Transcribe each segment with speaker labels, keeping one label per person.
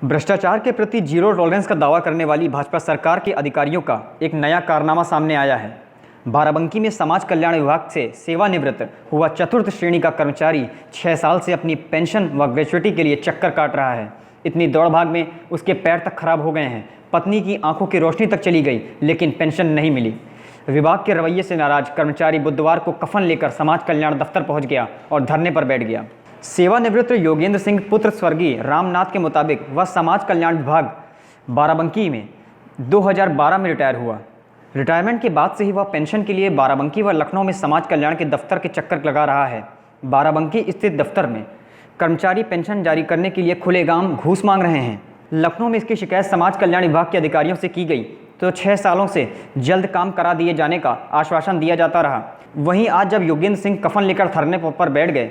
Speaker 1: भ्रष्टाचार के प्रति जीरो टॉलरेंस का दावा करने वाली भाजपा सरकार के अधिकारियों का एक नया कारनामा सामने आया है। बाराबंकी में समाज कल्याण विभाग से सेवानिवृत्त हुआ चतुर्थ श्रेणी का कर्मचारी 6 साल से अपनी पेंशन व ग्रेच्युटी के लिए चक्कर काट रहा है। इतनी दौड़-भाग में उसके पैर तक खराब हो गए हैं। पत्नी की आंखों की रोशनी तक चली गई, लेकिन पेंशन नहीं मिली। विभाग के रवैये से नाराज कर्मचारी बुधवार को कफन लेकर समाज कल्याण दफ्तर पहुंच गया और धरने पर बैठ गया। सेवानिवृत्त योगेंद्र सिंह पुत्र स्वर्गीय रामनाथ के मुताबिक वह समाज कल्याण विभाग बाराबंकी में 2012 में रिटायर हुआ। रिटायरमेंट के बाद से ही वह पेंशन के लिए बाराबंकी व लखनऊ में समाज कल्याण के दफ्तर के चक्कर लगा रहा है। बाराबंकी स्थित दफ्तर में कर्मचारी पेंशन जारी करने के लिए खुलेआम घूस मांग रहे हैं। लखनऊ में इसकी शिकायत समाज कल्याण विभाग के अधिकारियों से की गई तो 6 सालों से जल्द काम करा दिए जाने का आश्वासन दिया जाता रहा। वहीं आज जब योगेंद्र सिंह कफन लेकर धरने पर बैठ गए,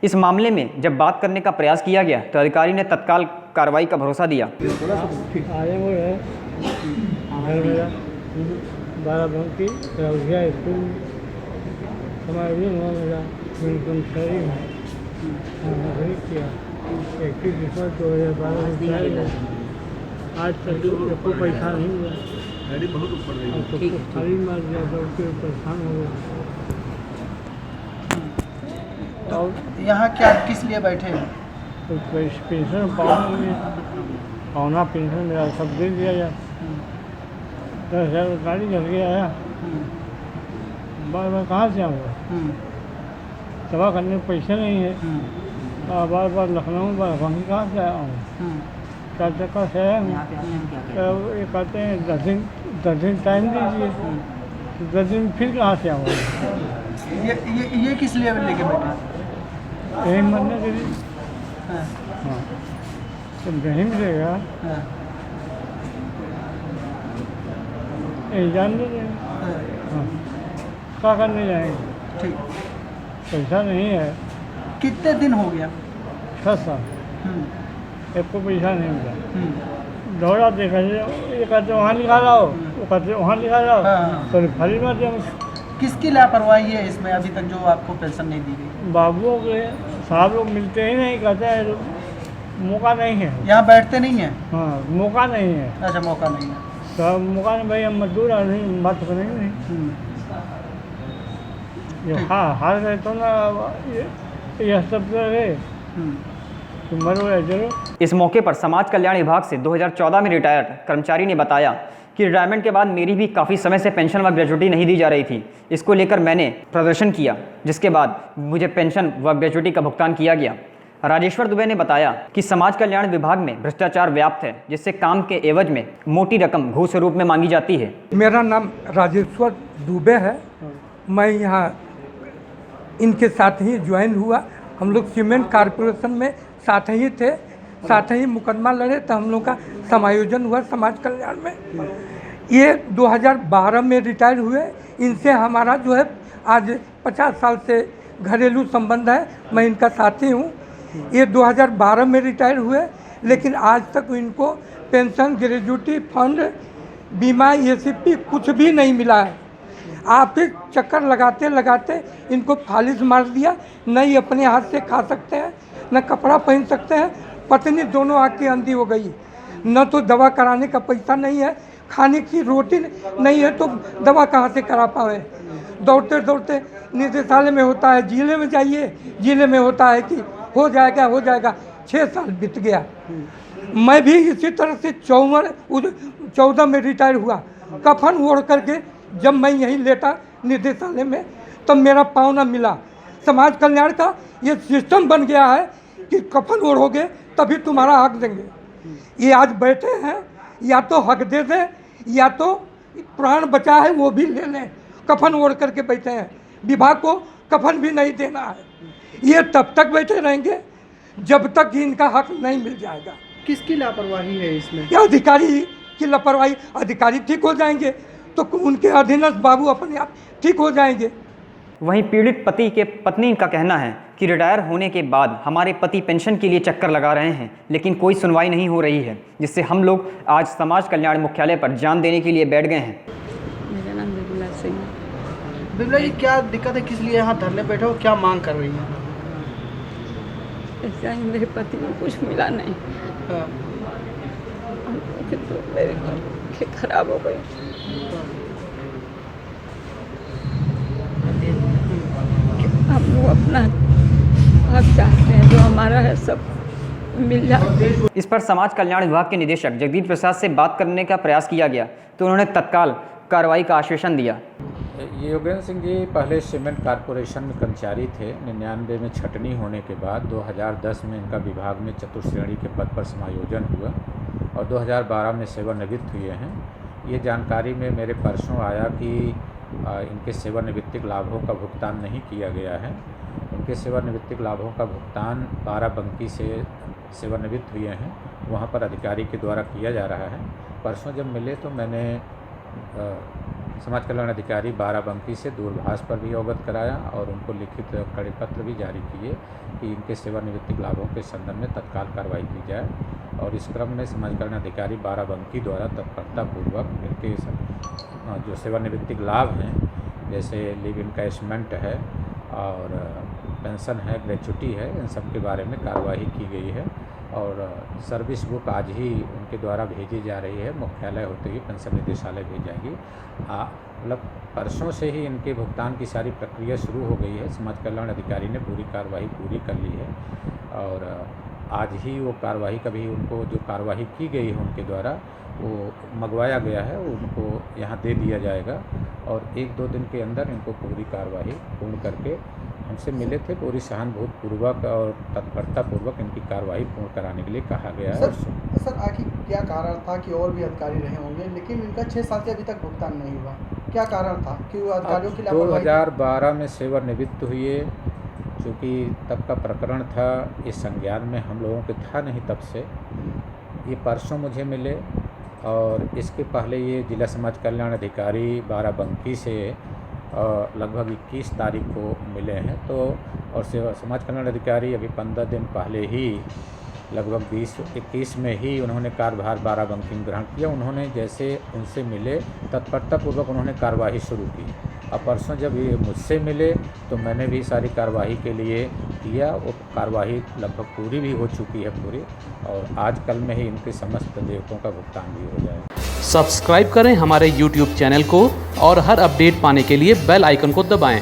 Speaker 1: इस मामले में जब बात करने का प्रयास किया गया तो अधिकारी ने तत्काल कार्रवाई का भरोसा दिया।
Speaker 2: बाराबंकी स्कूल किया 21 दिसंबर 2012 आज तक को पैसा नहीं हुआ। खाली मार दिया, दौड़ के परेशान हो गया।
Speaker 3: तो यहाँ क्या किस लिए बैठे हैं?
Speaker 2: तो पेंशन पावना पेंशन मेरा सब दे दिया जाए। 10,000 गाड़ी चल के आया, बार बार कहाँ से आऊँगा? दवा करने में पैसे नहीं है। बार बार लखनऊ बाराबंकी कहाँ से आया हूँ? 4 चक्कर से आया हूँ। तो ये कहते हैं 10 दिन टाइम दीजिए, तो 10 दिन फिर कहाँ से आऊँगा?
Speaker 3: ये किस लिए लेके बैठे?
Speaker 2: यही मरने के लिए। हाँ, तो नहीं मिलेगा। यही जानने देंगे। हाँ, क्या करने जाएंगे?
Speaker 3: ठीक,
Speaker 2: पैसा नहीं है।
Speaker 3: कितने दिन हो गया?
Speaker 2: 6 साल एक को पैसा नहीं मिला। दौड़ा देखा जाए, ये कहते वहाँ लिखा रहो, वो कहते वहाँ लिखा रहो, तो खाली मत जाओ।
Speaker 3: किसकी लापरवाही है इसमें अभी तक जो आपको पेंशन नहीं दी गई?
Speaker 2: बाबुओं के साहब लोग मिलते ही नहीं, कहते हैं मौका नहीं है।
Speaker 3: यहाँ बैठते नहीं हैं?
Speaker 2: हाँ, मौका नहीं है।
Speaker 3: अच्छा, मौका नहीं है।
Speaker 2: तो मौका नहीं, भाई हम मजदूर आदमी बात तो करेंगे नहीं। हाँ, हार गए तो ना ये सब रहे तो मरो या जरो।
Speaker 1: इस मौके पर समाज कल्याण विभाग से 2014 में रिटायर्ड कर्मचारी ने बताया कि रिटायरमेंट के बाद मेरी भी काफ़ी समय से पेंशन व ग्रेच्युटी नहीं दी जा रही थी। इसको लेकर मैंने प्रदर्शन किया, जिसके बाद मुझे पेंशन व ग्रेच्युटी का भुगतान किया गया। राजेश्वर दुबे ने बताया कि समाज कल्याण विभाग में भ्रष्टाचार व्याप्त है, जिससे काम के एवज में मोटी रकम घूस के रूप में मांगी जाती है।
Speaker 4: मेरा नाम राजेश्वर दुबे है। मैं यहाँ इनके साथ ही ज्वाइन हुआ। हम लोग सीमेंट कारपोरेशन में साथ ही थे, साथ ही मुकदमा लड़े, तो हम लोग का समायोजन हुआ समाज कल्याण में। ये 2012 में रिटायर हुए। इनसे हमारा जो है आज 50 साल से घरेलू संबंध है। मैं इनका साथी हूँ। ये 2012 में रिटायर हुए, लेकिन आज तक इनको पेंशन, ग्रेच्युटी, फंड, बीमा, एसीपी कुछ भी नहीं मिला है। आप एक चक्कर लगाते लगाते इनको फालिश मार दिया। नहीं अपने हाथ से खा सकते हैं, न कपड़ा पहन सकते हैं। पत्नी दोनों आँख की अंधी हो गई। न तो दवा कराने का पैसा नहीं है, खाने की रोटी नहीं है, तो दवा कहाँ से करा पाए? दौड़ते दौड़ते निदेशालय में होता है जिले में जाइए, जिले में होता है कि हो जाएगा हो जाएगा। 6 साल बीत गया। मैं भी इसी तरह से 14 में रिटायर हुआ। कफन ओढ़ करके जब मैं यहीं लेटा निदेशालय में, तब मेरा पाँव न मिला। समाज कल्याण का ये सिस्टम बन गया है कि कफन ओढ़ोगे तभी तुम्हारा हक देंगे। ये आज बैठे हैं, या तो हक दे दें या तो प्राण बचा है वो भी ले लें। कफन ओढ़ करके बैठे हैं, विभाग को कफन भी नहीं देना है। ये तब तक बैठे रहेंगे जब तक इनका हक नहीं मिल जाएगा।
Speaker 3: किसकी लापरवाही है इसमें?
Speaker 4: या अधिकारी की लापरवाही। अधिकारी ठीक हो जाएंगे तो उनके अधीनस्थ बाबू अपने आप ठीक हो जाएंगे।
Speaker 1: वहीं पीड़ित पति के पत्नी का कहना है कि रिटायर होने के बाद हमारे पति पेंशन के लिए चक्कर लगा रहे हैं, लेकिन कोई सुनवाई नहीं हो रही है, जिससे हम लोग आज समाज कल्याण मुख्यालय पर जान देने के लिए बैठ गए हैं।
Speaker 5: मेरा नाम बिबला सिंह।
Speaker 3: बिबला जी, क्या दिक्कत है? किस लिए यहाँ धरने बैठे हो? क्या मांग कर रही हैं?
Speaker 5: ऐसा ही मेरे पति को कुछ मिला नहीं। थी तो मेरी आँखें खराब हो गई। हम लोग अपना हक चाहते हैं, जो हमारा है सब मिल जाए।
Speaker 1: इस पर समाज कल्याण विभाग के निदेशक जगदीप प्रसाद से बात करने का प्रयास किया गया तो उन्होंने तत्काल कार्रवाई का आश्वासन दिया।
Speaker 6: ये योगेंद्र सिंह जी पहले सीमेंट कॉरपोरेशन में कर्मचारी थे। 99 में छटनी होने के बाद 2010 में इनका विभाग में चतुर्थ श्रेणी के पद पर समायोजन हुआ और 2012 में सेवानिवृत्त हुए हैं। ये जानकारी में मेरे परसों आया कि इनके सेवानिवृत्ति लाभों का भुगतान नहीं किया गया है। उनके सेवानिवृत्ति लाभों का भुगतान बाराबंकी से सेवानिवृत्त हुए हैं, वहाँ पर अधिकारी के द्वारा किया जा रहा है। परसों जब मिले तो मैंने समाज कल्याण अधिकारी बाराबंकी से दूरभाष पर भी अवगत कराया और उनको लिखित कड़े पत्र भी जारी किए कि इनके सेवानिवृत्ति लाभों के संदर्भ में तत्काल कार्रवाई की जाए। और इस क्रम में समाज कल्याण अधिकारी बाराबंकी द्वारा तत्परतापूर्वक इनके जो सेवानिवृत्ति लाभ हैं, जैसे लिव इनकैशमेंट है और पेंशन है, ग्रेच्युटी है, इन सब के बारे में कार्रवाई की गई है और सर्विस बुक आज ही उनके द्वारा भेजी जा रही है। मुख्यालय होते ही पेंशन निदेशालय भेज जाएगी। मतलब परसों से ही इनके भुगतान की सारी प्रक्रिया शुरू हो गई है। समाज कल्याण अधिकारी ने पूरी कार्रवाई पूरी कर ली है और आज ही वो कार्रवाई का भी उनको जो कार्रवाई की गई है उनके द्वारा वो मंगवाया गया है, वो उनको यहाँ दे दिया जाएगा और 1-2 दिन के अंदर इनको पूरी कार्रवाई पूर्ण करके हमसे मिले थे। पूरी सहानुभूतिपूर्वक और तत्परतापूर्वक इनकी कार्रवाई पूर्ण कराने के लिए कहा गया है।
Speaker 3: सर आखिर क्या कारण था कि और भी अधिकारी रहे होंगे लेकिन इनका 6 साल से अभी तक भुगतान नहीं हुआ, क्या कारण था कि वो अधिकारियों की लापरवाही?
Speaker 6: 2012 में सेवानिवृत्त हुए, चूँकि तब का प्रकरण था, इस संज्ञान में हम लोगों के था नहीं तब से। ये परसों मुझे मिले और इसके पहले ये जिला समाज कल्याण अधिकारी बाराबंकी से लगभग 21 तारीख को मिले हैं। तो और समाज कल्याण अधिकारी अभी 15 दिन पहले ही लगभग 20-21 में ही उन्होंने कार्यभार बाराबंकी में ग्रहण किया। उन्होंने जैसे उनसे मिले तत्परतापूर्वक उन्होंने कार्यवाही शुरू की। अब परसों जब ये मुझसे मिले तो मैंने भी सारी कार्यवाही के लिए किया। वो कार्यवाही लगभग पूरी भी हो चुकी है पूरी और आज कल में ही इनके समस्त देयकों का भुगतान भी हो जाएगा।
Speaker 7: सब्सक्राइब करें हमारे YouTube चैनल को और हर अपडेट पाने के लिए बेल आइकन को दबाएं।